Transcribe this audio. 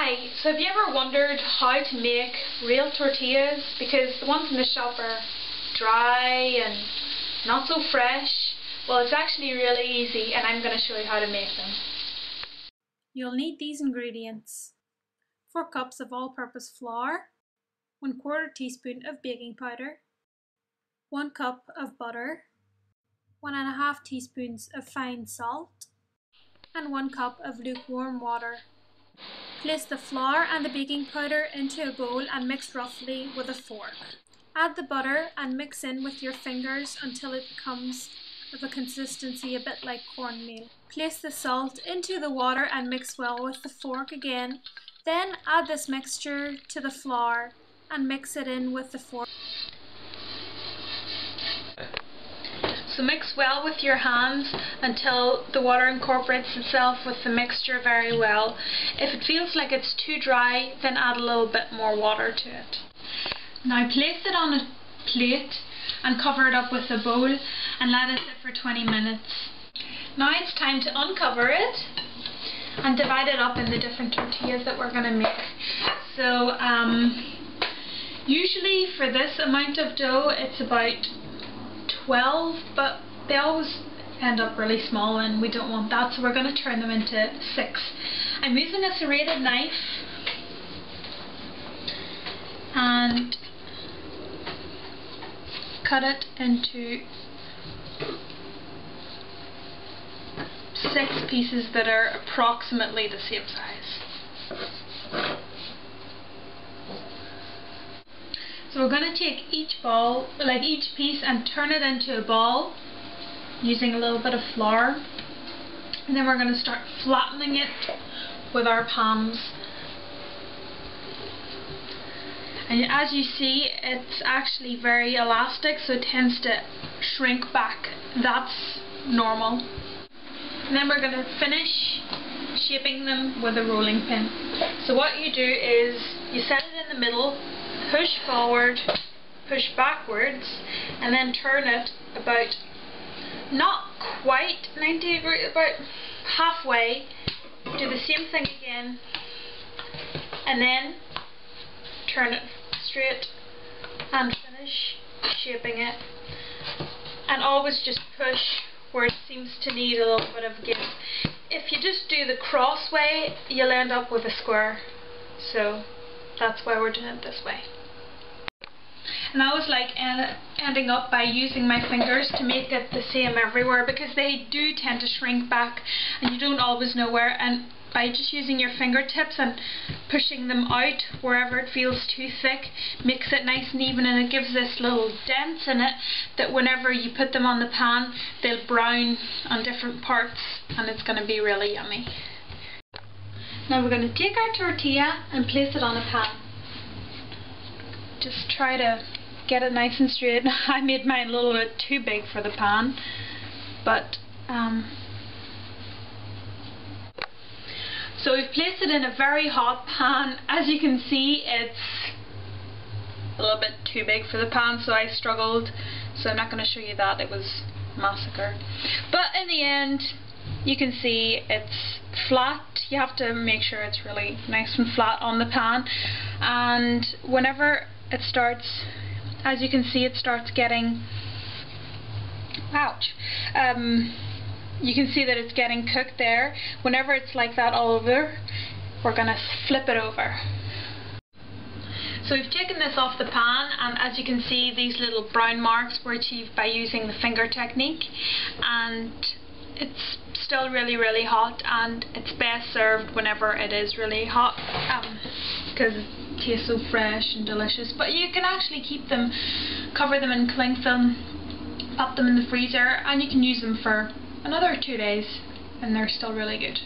Hi, so have you ever wondered how to make real tortillas? Because the ones in the shop are dry and not so fresh. Well, it's actually really easy and I'm going to show you how to make them. You'll need these ingredients: 4 cups of all-purpose flour, 1/4 teaspoon of baking powder, 1 cup of butter, 1½ teaspoons of fine salt, and 1 cup of lukewarm water. Place the flour and the baking powder into a bowl and mix roughly with a fork. Add the butter and mix in with your fingers until it becomes of a consistency a bit like cornmeal. Place the salt into the water and mix well with the fork again. Then add this mixture to the flour and mix it in with the fork. So mix well with your hands until the water incorporates itself with the mixture very well. If it feels like it's too dry, then add a little bit more water to it. Now place it on a plate and cover it up with a bowl and let it sit for 20 minutes. Now it's time to uncover it and divide it up in the different tortillas that we're going to make. So usually for this amount of dough it's about 12, but they always end up really small and we don't want that, so we're going to turn them into 6. I'm using a serrated knife and cut it into 6 pieces that are approximately the same size. So we're going to take each ball, like each piece, and turn it into a ball using a little bit of flour, and then we're going to start flattening it with our palms. And as you see, it's actually very elastic, so it tends to shrink back. That's normal. And then we're going to finish shaping them with a rolling pin. So what you do is you set it in the middle, push forward, push backwards, and then turn it about, not quite 90 degrees, about halfway. Do the same thing again, and then turn it straight and finish shaping it. And always just push where it seems to need a little bit of give. If you just do the cross way, you'll end up with a square. So that's why we're doing it this way. And I was like ending up by using my fingers to make it the same everywhere, because they do tend to shrink back and you don't always know where, and by just using your fingertips and pushing them out wherever it feels too thick, makes it nice and even, and it gives this little dent in it that whenever you put them on the pan they'll brown on different parts and it's going to be really yummy. Now we're going to take our tortilla and place it on a pan. Just try to get it nice and straight. I made mine a little bit too big for the pan, but so we've placed it in a very hot pan. As you can see, it's a little bit too big for the pan, so I struggled, so I'm not going to show you that. It was massacre. But in the end, you can see it's flat. You have to make sure it's really nice and flat on the pan, and whenever it starts, as you can see, it starts getting, ouch, you can see that it's getting cooked there. Whenever it's like that all over, we're going to flip it over. So we've taken this off the pan, and as you can see, these little brown marks were achieved by using the finger technique, and it's still really hot, and it's best served whenever it is really hot, because it tastes so fresh and delicious. But you can actually keep them, cover them in cling film, pop them in the freezer, and you can use them for another 2 days and they're still really good.